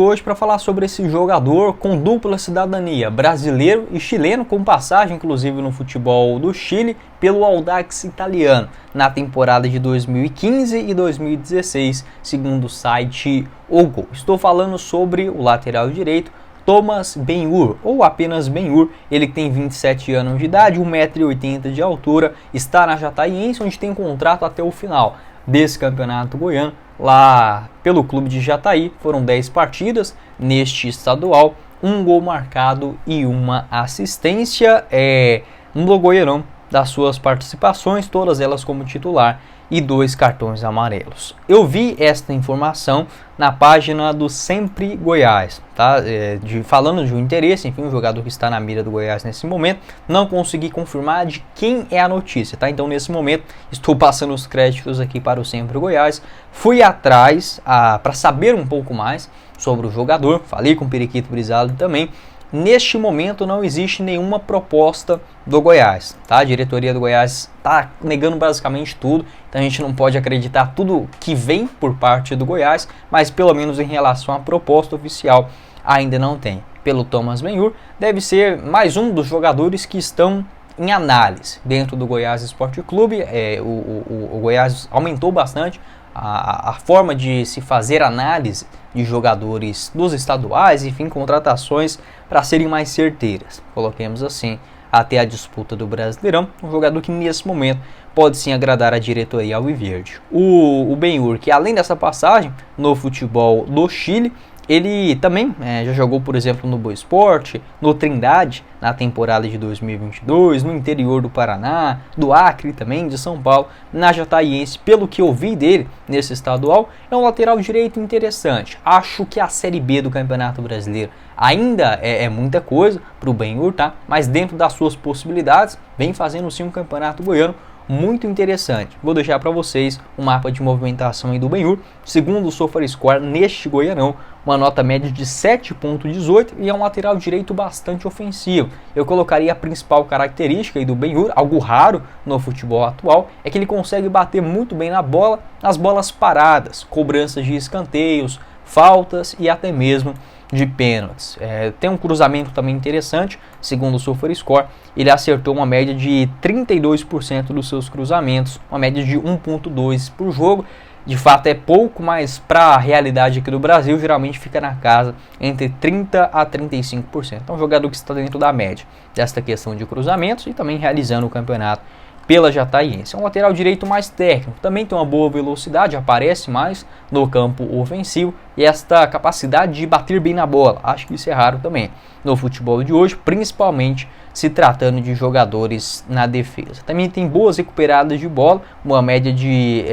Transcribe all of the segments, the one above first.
Hoje para falar sobre esse jogador com dupla cidadania, brasileiro e chileno, com passagem inclusive no futebol do Chile pelo Audax italiano na temporada de 2015 e 2016, segundo o site O Gol. Estou falando sobre o lateral direito Thomas Ben-Hur, ou apenas Ben-Hur. Ele tem 27 anos de idade, 1,80 m de altura, está na Jataiense, onde tem contrato até o final desse campeonato goiano. Lá pelo clube de Jataí, foram 10 partidas neste estadual, um gol marcado e uma assistência no Goianão das suas participações, todas elas como titular, e 2 cartões amarelos. Eu vi esta informação na página do Sempre Goiás, tá? Falando de um interesse, enfim, um jogador que está na mira do Goiás nesse momento. Não consegui confirmar de quem é a notícia, tá? Então nesse momento estou passando os créditos aqui para o Sempre Goiás. Fui atrás para saber um pouco mais sobre o jogador, falei com o Periquito Brizaldo também. Neste momento não existe nenhuma proposta do Goiás, tá? A diretoria do Goiás está negando basicamente tudo, então a gente não pode acreditar tudo que vem por parte do Goiás, mas pelo menos em relação à proposta oficial ainda não tem. Pelo Thomas Ben-Hur, deve ser mais um dos jogadores que estão em análise dentro do Goiás Esporte Clube. O Goiás aumentou bastante a forma de se fazer análise de jogadores dos estaduais, enfim, contratações para serem mais certeiras, coloquemos assim, até a disputa do Brasileirão. Um jogador que nesse momento pode sim agradar a diretoria alviverde. O Ben-Hur, que além dessa passagem no futebol do Chile, ele também já jogou, por exemplo, no Boa Esporte, no Trindade, na temporada de 2022, no interior do Paraná, do Acre também, de São Paulo, na Jataiense. Pelo que eu vi dele nesse estadual, é um lateral direito interessante. Acho que a Série B do Campeonato Brasileiro ainda é muita coisa para o Ben-Hur, tá? Mas dentro das suas possibilidades, vem fazendo sim um campeonato goiano muito interessante. Vou deixar para vocês um mapa de movimentação aí do Ben-Hur. Segundo o SofaScore, neste Goianão, uma nota média de 7,18 e é um lateral direito bastante ofensivo. Eu colocaria a principal característica aí do Ben-Hur, algo raro no futebol atual, é que ele consegue bater muito bem na bola, nas bolas paradas, cobranças de escanteios, faltas e até mesmo de pênaltis. Tem um cruzamento também interessante, segundo o SofaScore, ele acertou uma média de 32% dos seus cruzamentos, uma média de 1,2 por jogo. De fato é pouco, mas para a realidade aqui do Brasil, geralmente fica na casa entre 30% a 35%. É um jogador que está dentro da média desta questão de cruzamentos e também realizando o campeonato pela Jataiense. É um lateral direito mais técnico, também tem uma boa velocidade, aparece mais no campo ofensivo e esta capacidade de bater bem na bola. Acho que isso é raro também no futebol de hoje, principalmente se tratando de jogadores na defesa. Também tem boas recuperadas de bola, uma média de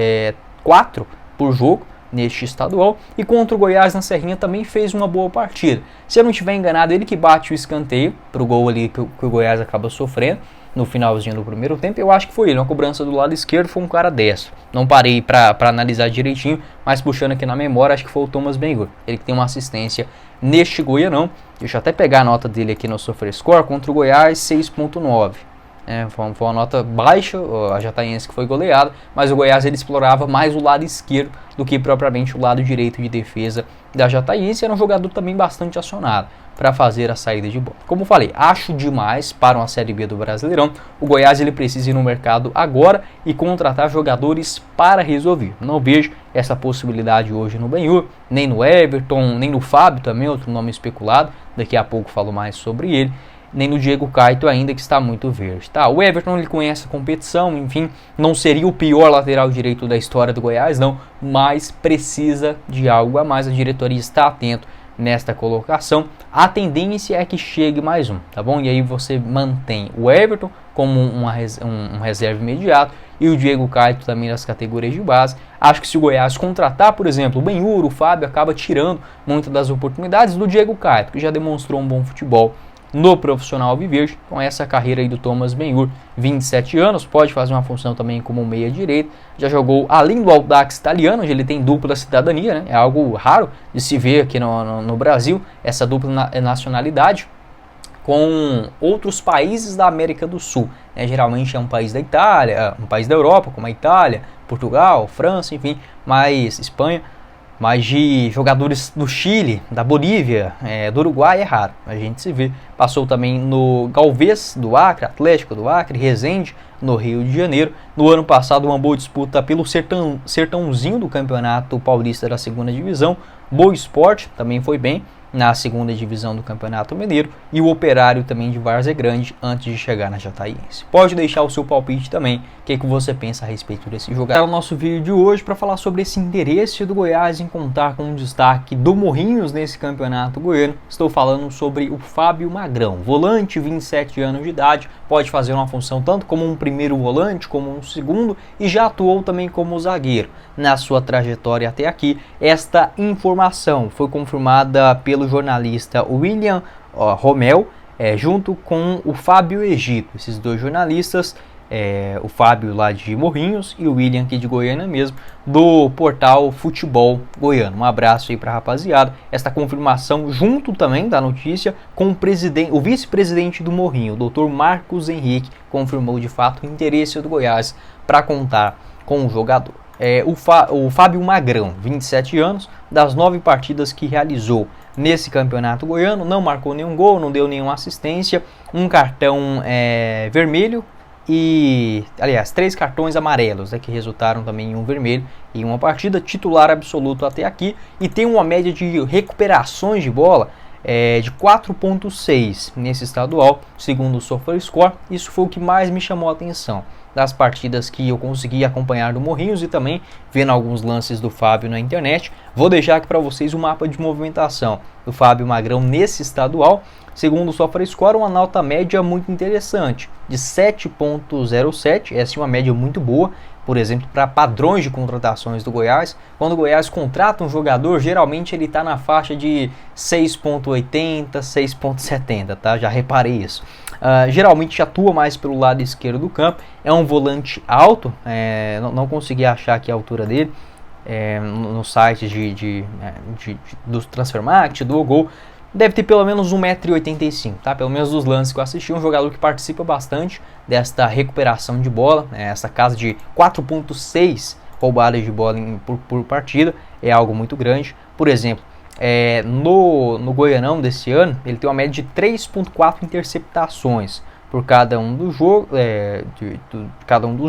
4 por jogo neste estadual, e contra o Goiás na Serrinha também fez uma boa partida. Se eu não estiver enganado, ele que bate o escanteio para o gol ali que o Goiás acaba sofrendo no finalzinho do primeiro tempo. Eu acho que foi ele, uma cobrança do lado esquerdo, foi um cara dessa. Não parei para analisar direitinho, mas puxando aqui na memória, acho que foi o Thomas Ben-Hur, ele que tem uma assistência neste Goianão. Deixa eu até pegar a nota dele aqui no SofaScore. Contra o Goiás, 6,9. Foi uma nota baixa, a Jataiense que foi goleada, mas o Goiás ele explorava mais o lado esquerdo do que propriamente o lado direito de defesa da Jataiense. Era um jogador também bastante acionado para fazer a saída de bola. Como falei, acho demais para uma Série B do Brasileirão. O Goiás ele precisa ir no mercado agora e contratar jogadores para resolver. Não vejo essa possibilidade hoje no Ben-Hur, nem no Everton, nem no Fábio também, outro nome especulado. Daqui a pouco falo mais sobre ele. Nem no Diego Caetto ainda, que está muito verde. Tá, o Everton ele conhece a competição, enfim, não seria o pior lateral direito da história do Goiás, não, mas precisa de algo a mais. A diretoria está atento nesta colocação. A tendência é que chegue mais um, tá bom? E aí você mantém o Everton como um reserva imediato e o Diego Caetto também nas categorias de base. Acho que se o Goiás contratar, por exemplo, o Ben-Hur, o Fábio, acaba tirando muitas das oportunidades do Diego Caetto, que já demonstrou um bom futebol no profissional alviverde, com essa carreira aí do Thomas Ben-Hur, 27 anos, pode fazer uma função também como meia direita, já jogou além do Audax italiano, onde ele tem dupla cidadania, né? É algo raro de se ver aqui no Brasil, essa dupla nacionalidade com outros países da América do Sul, né? Geralmente é um país da Itália, um país da Europa, como a Itália, Portugal, França, enfim, mas Espanha. mas de jogadores do Chile, da Bolívia, do Uruguai é raro. A gente se vê. Passou também no Galvez do Acre, Atlético do Acre, Resende, no Rio de Janeiro. No ano passado, uma boa disputa pelo sertãozinho do Campeonato Paulista da segunda divisão. Boa Esporte também foi bem na segunda divisão do Campeonato Mineiro, e o Operário também de Várzea Grande antes de chegar na Jataiense. Pode deixar o seu palpite também, o que você pensa a respeito desse jogador. É o nosso vídeo de hoje para falar sobre esse interesse do Goiás em contar com um destaque do Morrinhos nesse campeonato goiano. Estou falando sobre o Fábio Magrão, volante, 27 anos de idade, pode fazer uma função tanto como um primeiro volante como um segundo, e já atuou também como zagueiro. Na sua trajetória até aqui, esta informação foi confirmada pelo jornalista William Romel, junto com o Fábio Egito. Esses dois jornalistas, o Fábio lá de Morrinhos e o William aqui de Goiânia mesmo, do portal Futebol Goiano. Um abraço aí para a rapaziada. Esta confirmação junto também da notícia com o vice-presidente do Morrinho, o Dr. Marcos Henrique, confirmou de fato o interesse do Goiás para contar com o jogador. O Fábio Magrão, 27 anos, das 9 partidas que realizou nesse campeonato goiano, não marcou nenhum gol, não deu nenhuma assistência, um cartão vermelho e, aliás, 3 cartões amarelos, que resultaram também em um vermelho em uma partida, titular absoluto até aqui, e tem uma média de recuperações de bola de 4.6 nesse estadual, segundo o SofaScore. Isso foi o que mais me chamou a atenção das partidas que eu consegui acompanhar do Morrinhos e também vendo alguns lances do Fábio na internet. Vou deixar aqui para vocês o mapa de movimentação do Fábio Magrão nesse estadual. Segundo o SofaScore, uma nota média muito interessante, de 7.07, essa é uma média muito boa, por exemplo, para padrões de contratações do Goiás. Quando o Goiás contrata um jogador, geralmente ele está na faixa de 6.80, 6.70, tá? Já reparei isso. Geralmente atua mais pelo lado esquerdo do campo, é um volante alto, não consegui achar aqui a altura dele no site do Transfermarkt, do Gol. Deve ter pelo menos 1,85 m, tá? Pelo menos dos lances que eu assisti, um jogador que participa bastante desta recuperação de bola, essa casa de 4.6 roubadas de bola por partida, é algo muito grande. Por exemplo, no Goianão desse ano, ele tem uma média de 3.4 interceptações por cada um dos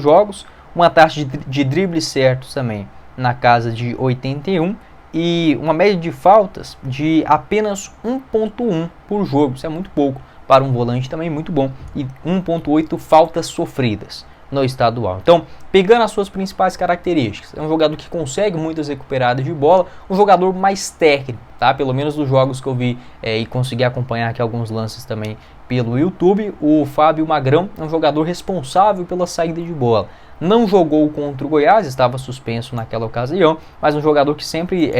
jogos, uma taxa de dribles certos também na casa de 81, e uma média de faltas de apenas 1.1 por jogo. Isso é muito pouco para um volante, também muito bom, e 1.8 faltas sofridas no estadual. Então, pegando as suas principais características, é um jogador que consegue muitas recuperadas de bola, um jogador mais técnico, tá? Pelo menos dos jogos que eu vi e consegui acompanhar aqui alguns lances também pelo YouTube, o Fábio Magrão é um jogador responsável pela saída de bola. Não jogou contra o Goiás, estava suspenso naquela ocasião, mas um jogador que sempre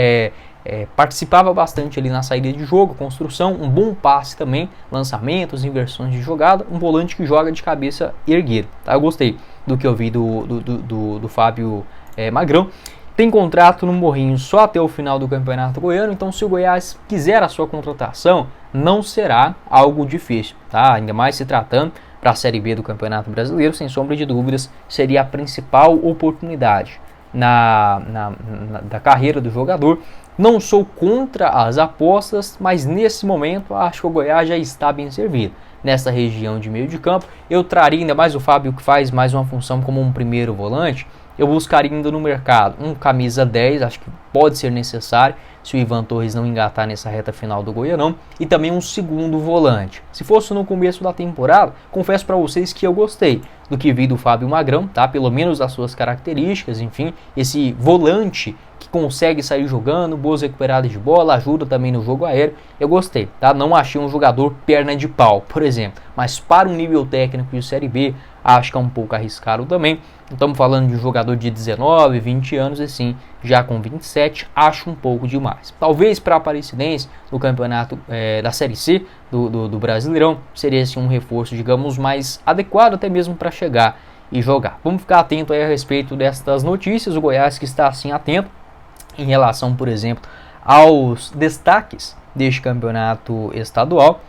participava bastante ali na saída de jogo, construção, um bom passe também, lançamentos, inversões de jogada, um volante que joga de cabeça erguida. Tá? Eu gostei do que eu vi do Fábio Magrão. Tem contrato no Morrinho só até o final do Campeonato Goiano, então se o Goiás quiser a sua contratação, não será algo difícil, tá? Ainda mais se tratando para a Série B do Campeonato Brasileiro, sem sombra de dúvidas, seria a principal oportunidade da carreira do jogador. Não sou contra as apostas, mas nesse momento acho que o Goiás já está bem servido. Nessa região de meio de campo, eu traria ainda mais o Fábio, que faz mais uma função como um primeiro volante. Eu buscaria ainda no mercado um camisa 10, acho que pode ser necessário se o Ivan Torres não engatar nessa reta final do Goianão, e também um segundo volante. Se fosse no começo da temporada, confesso para vocês que eu gostei do que vi do Fábio Magrão, tá? Pelo menos das suas características, enfim, esse volante que consegue sair jogando, boas recuperadas de bola, ajuda também no jogo aéreo, eu gostei, tá? Não achei um jogador perna de pau, por exemplo, mas para um nível técnico de Série B, acho que é um pouco arriscado também. Estamos falando de um jogador de 19, 20 anos, assim, já com 27, acho um pouco demais. Talvez para a Aparecidense, no campeonato da Série C do Brasileirão, seria assim, um reforço, digamos, mais adequado até mesmo para chegar e jogar. Vamos ficar atento aí a respeito destas notícias, o Goiás que está assim atento em relação, por exemplo, aos destaques deste campeonato estadual.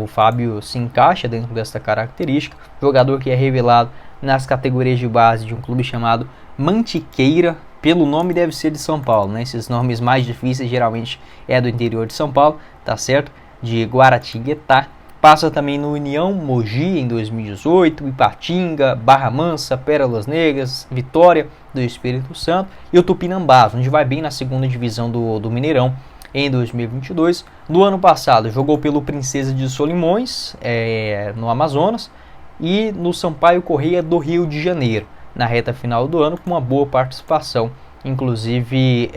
O Fábio se encaixa dentro dessa característica, jogador que é revelado nas categorias de base de um clube chamado Mantiqueira, pelo nome deve ser de São Paulo, né? Esses nomes mais difíceis geralmente é do interior de São Paulo, tá certo? De Guaratinguetá. Passa também no União Mogi em 2018, Ipatinga, Barra Mansa, Pérolas Negras, Vitória do Espírito Santo e o Tupinambás, onde vai bem na segunda divisão do Mineirão em 2022. No ano passado jogou pelo Princesa de Solimões, no Amazonas, e no Sampaio Corrêa do Rio de Janeiro, na reta final do ano, com uma boa participação. Inclusive,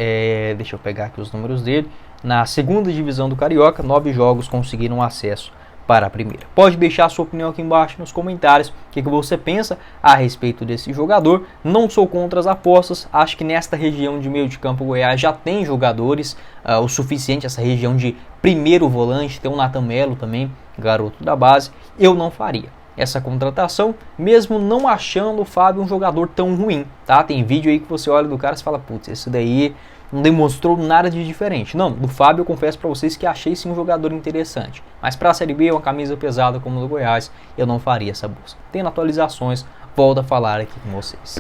deixa eu pegar aqui os números dele, na segunda divisão do Carioca, 9 jogos conseguiram acesso para a primeira. Pode deixar a sua opinião aqui embaixo nos comentários, o que você pensa a respeito desse jogador. Não sou contra as apostas, acho que nesta região de meio de campo Goiás já tem jogadores o suficiente, essa região de primeiro volante, tem o Nathan Melo também, garoto da base. Eu não faria essa contratação, mesmo não achando o Fábio um jogador tão ruim, tá? Tem vídeo aí que você olha do cara e fala, putz, esse daí não demonstrou nada de diferente. Não, do Fábio eu confesso para vocês que achei sim um jogador interessante. Mas para a Série B, uma camisa pesada como a do Goiás, eu não faria essa busca. Tendo atualizações, volto a falar aqui com vocês.